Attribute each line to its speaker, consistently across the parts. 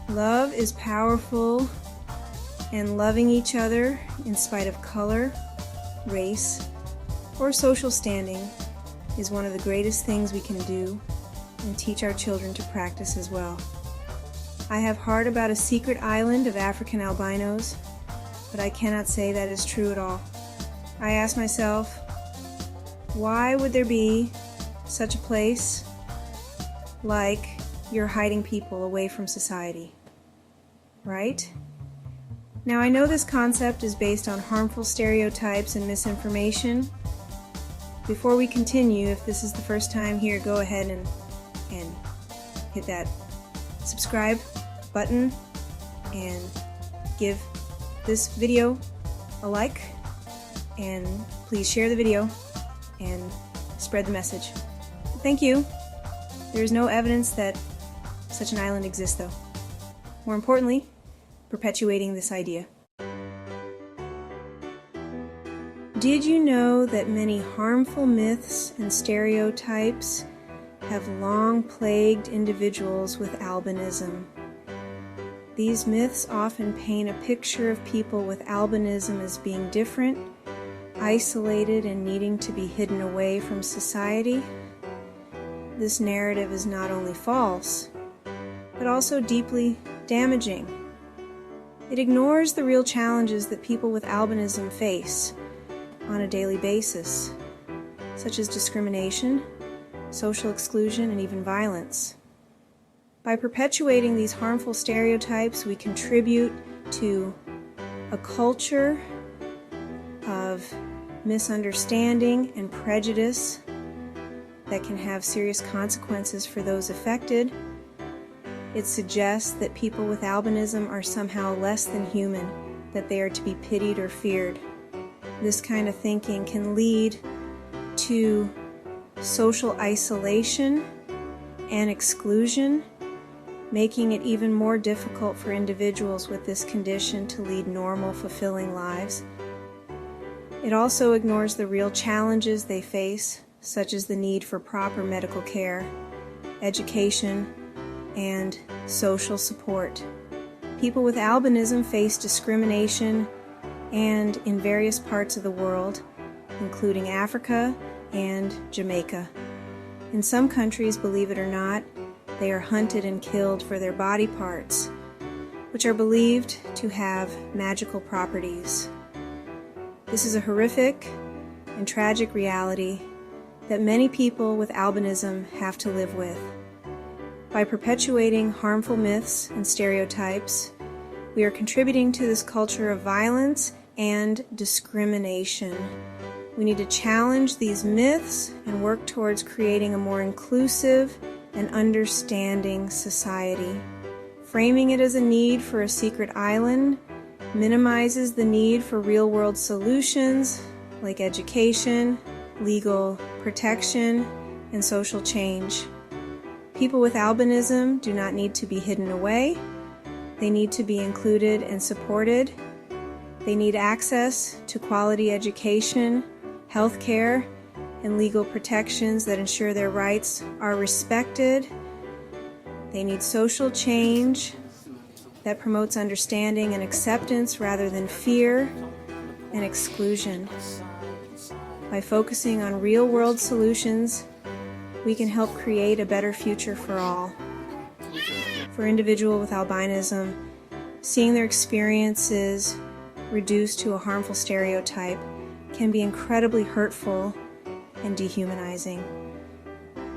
Speaker 1: Love is powerful, and loving each other in spite of color, race, or social standing is one of the greatest things we can do and teach our children to practice as well. I have heard about a secret island of African albinos, but I cannot say that is true at all. I ask myself, why would there be such a place like you're hiding people away from society, right? Now, I know this concept is based on harmful stereotypes and misinformation. Before we continue, if this is the first time here, go ahead and hit that subscribe button and give this video a like, and please share the video and spread the message. Thank you. There is no evidence that such an island exists, though. More importantly, perpetuating this idea. Did you know that many harmful myths and stereotypes have long plagued individuals with albinism? These myths often paint a picture of people with albinism as being different, isolated, and needing to be hidden away from society. This narrative is not only false, but also deeply damaging. It ignores the real challenges that people with albinism face on a daily basis, such as discrimination, social exclusion, and even violence. By perpetuating these harmful stereotypes, we contribute to a culture of misunderstanding and prejudice that can have serious consequences for those affected. It suggests that people with albinism are somehow less than human, that they are to be pitied or feared. This kind of thinking can lead to social isolation and exclusion, making it even more difficult for individuals with this condition to lead normal, fulfilling lives. It also ignores the real challenges they face, such as the need for proper medical care, education, and social support. People with albinism face discrimination and in various parts of the world, including Africa and Jamaica. In some countries, believe it or not, they are hunted and killed for their body parts, which are believed to have magical properties. This is a horrific and tragic reality that many people with albinism have to live with. By perpetuating harmful myths and stereotypes, we are contributing to this culture of violence and discrimination. We need to challenge these myths and work towards creating a more inclusive and understanding society. Framing it as a need for a secret island minimizes the need for real-world solutions like education, legal protection, and social change. People with albinism do not need to be hidden away. They need to be included and supported. They need access to quality education, health care, and legal protections that ensure their rights are respected. They need social change that promotes understanding and acceptance rather than fear and exclusion. By focusing on real-world solutions, we can help create a better future for all. For individuals with albinism, seeing their experiences reduced to a harmful stereotype can be incredibly hurtful and dehumanizing.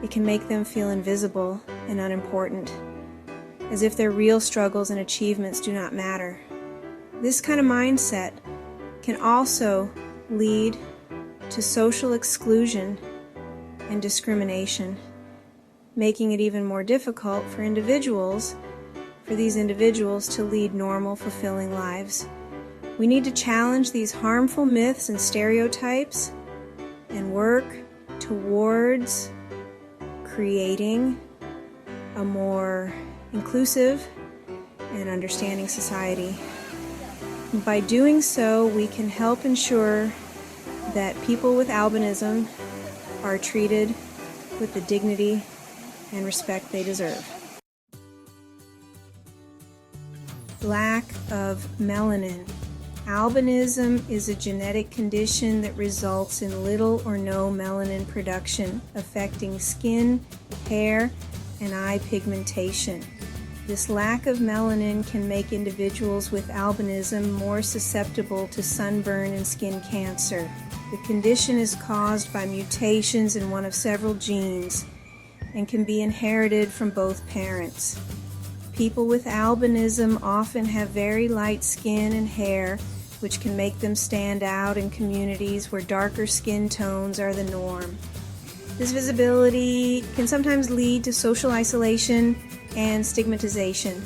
Speaker 1: It can make them feel invisible and unimportant, as if their real struggles and achievements do not matter. This kind of mindset can also lead to social exclusion and discrimination, making it even more difficult for these individuals to lead normal, fulfilling lives. We need to challenge these harmful myths and stereotypes and work towards creating a more inclusive and understanding society. By doing so, we can help ensure that people with albinism are treated with the dignity and respect they deserve. lack of melanin. Albinism is a genetic condition that results in little or no melanin production, affecting skin, hair, and eye pigmentation. This lack of melanin can make individuals with albinism more susceptible to sunburn and skin cancer. The condition is caused by mutations in one of several genes and can be inherited from both parents. People with albinism often have very light skin and hair, which can make them stand out in communities where darker skin tones are the norm. This visibility can sometimes lead to social isolation and stigmatization.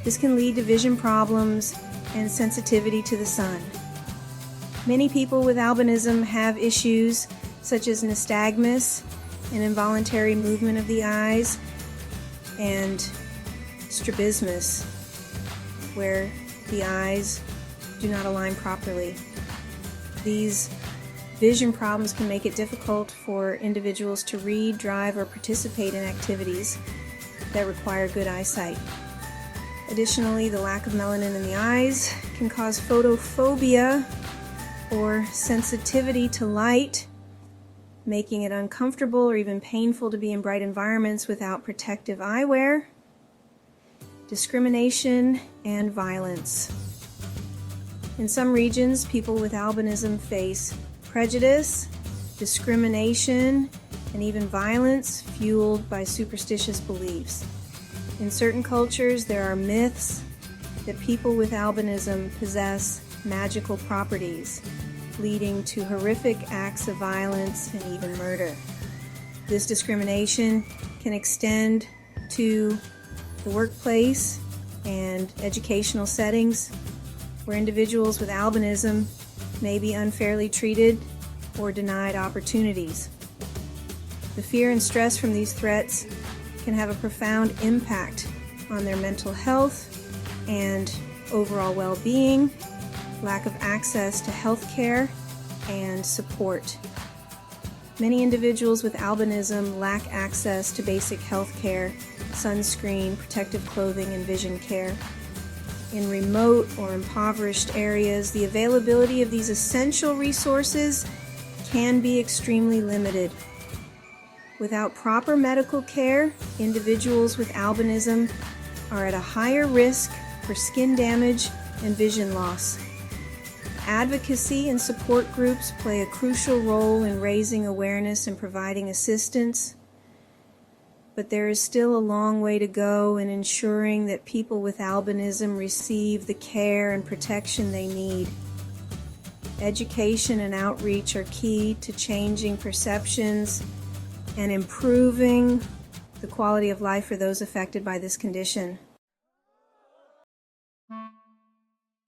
Speaker 1: This can lead to vision problems and sensitivity to the sun. Many people with albinism have issues such as nystagmus, an involuntary movement of the eyes, and strabismus, where the eyes do not align properly. These vision problems can make it difficult for individuals to read, drive, or participate in activities that require good eyesight. Additionally, the lack of melanin in the eyes can cause photophobia or sensitivity to light, making it uncomfortable or even painful to be in bright environments without protective eyewear. Discrimination and violence. In some regions, people with albinism face prejudice, discrimination, and even violence fueled by superstitious beliefs. In certain cultures, there are myths that people with albinism possess magical properties, leading to horrific acts of violence and even murder. This discrimination can extend to the workplace and educational settings, where individuals with albinism may be unfairly treated or denied opportunities. The fear and stress from these threats can have a profound impact on their mental health and overall well-being, lack of access to health care and support. Many individuals with albinism lack access to basic health care, sunscreen, protective clothing, and vision care. In remote or impoverished areas, the availability of these essential resources can be extremely limited. Without proper medical care, individuals with albinism are at a higher risk for skin damage and vision loss. Advocacy and support groups play a crucial role in raising awareness and providing assistance, but there is still a long way to go in ensuring that people with albinism receive the care and protection they need. Education and outreach are key to changing perceptions and improving the quality of life for those affected by this condition.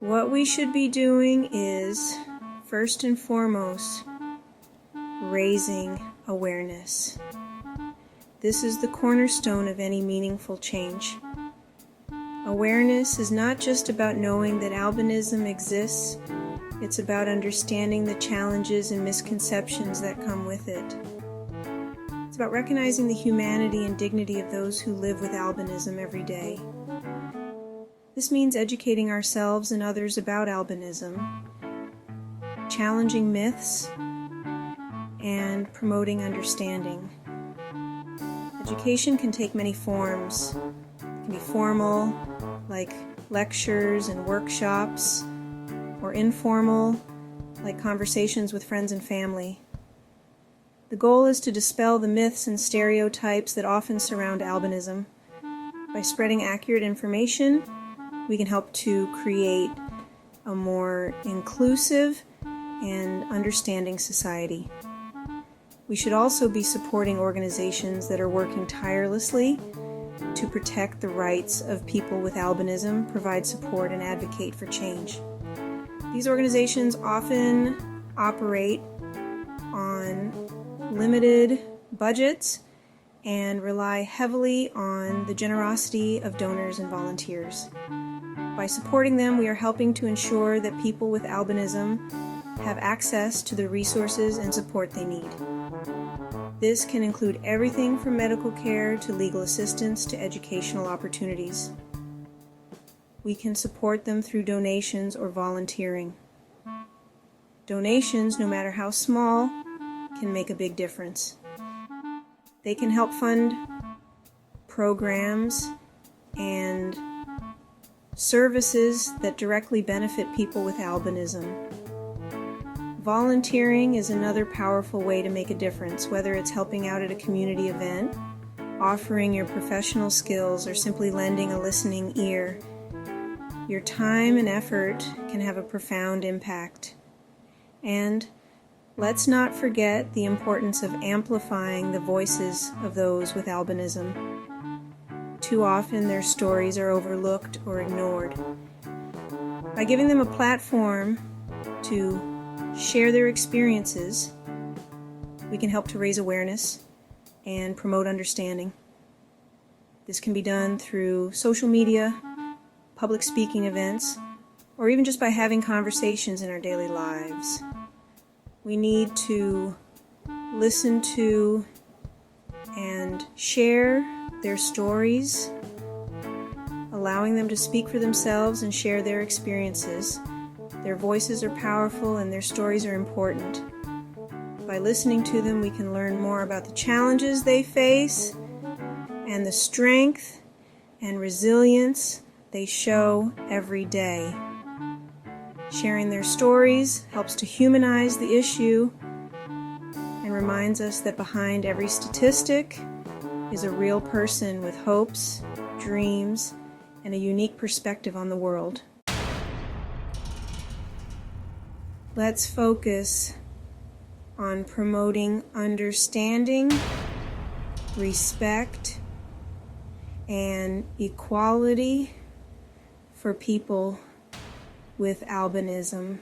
Speaker 1: What we should be doing is, first and foremost, raising awareness. This is the cornerstone of any meaningful change. Awareness is not just about knowing that albinism exists, it's about understanding the challenges and misconceptions that come with it. It's about recognizing the humanity and dignity of those who live with albinism every day. This means educating ourselves and others about albinism, challenging myths, and promoting understanding. Education can take many forms. It can be formal, like lectures and workshops, or informal, like conversations with friends and family. The goal is to dispel the myths and stereotypes that often surround albinism. By spreading accurate information, we can help to create a more inclusive and understanding society. We should also be supporting organizations that are working tirelessly to protect the rights of people with albinism, provide support, and advocate for change. These organizations often operate on limited budgets and rely heavily on the generosity of donors and volunteers. By supporting them, we are helping to ensure that people with albinism have access to the resources and support they need. This can include everything from medical care to legal assistance to educational opportunities. we can support them through donations or volunteering. Donations, no matter how small, can make a big difference. They can help fund programs and services that directly benefit people with albinism. Volunteering is another powerful way to make a difference, whether it's helping out at a community event, offering your professional skills, or simply lending a listening ear. Your time and effort can have a profound impact. And let's not forget the importance of amplifying the voices of those with albinism. Too often their stories are overlooked or ignored. By giving them a platform to share their experiences, we can help to raise awareness and promote understanding. This can be done through social media, public speaking events, or even just by having conversations in our daily lives. We need to listen to and share their stories, allowing them to speak for themselves and share their experiences. Their voices are powerful and their stories are important. By listening to them, we can learn more about the challenges they face and the strength and resilience they show every day. Sharing their stories helps to humanize the issue and reminds us that behind every statistic is a real person with hopes, dreams, and a unique perspective on the world. Let's focus on promoting understanding, respect, and equality for people with albinism.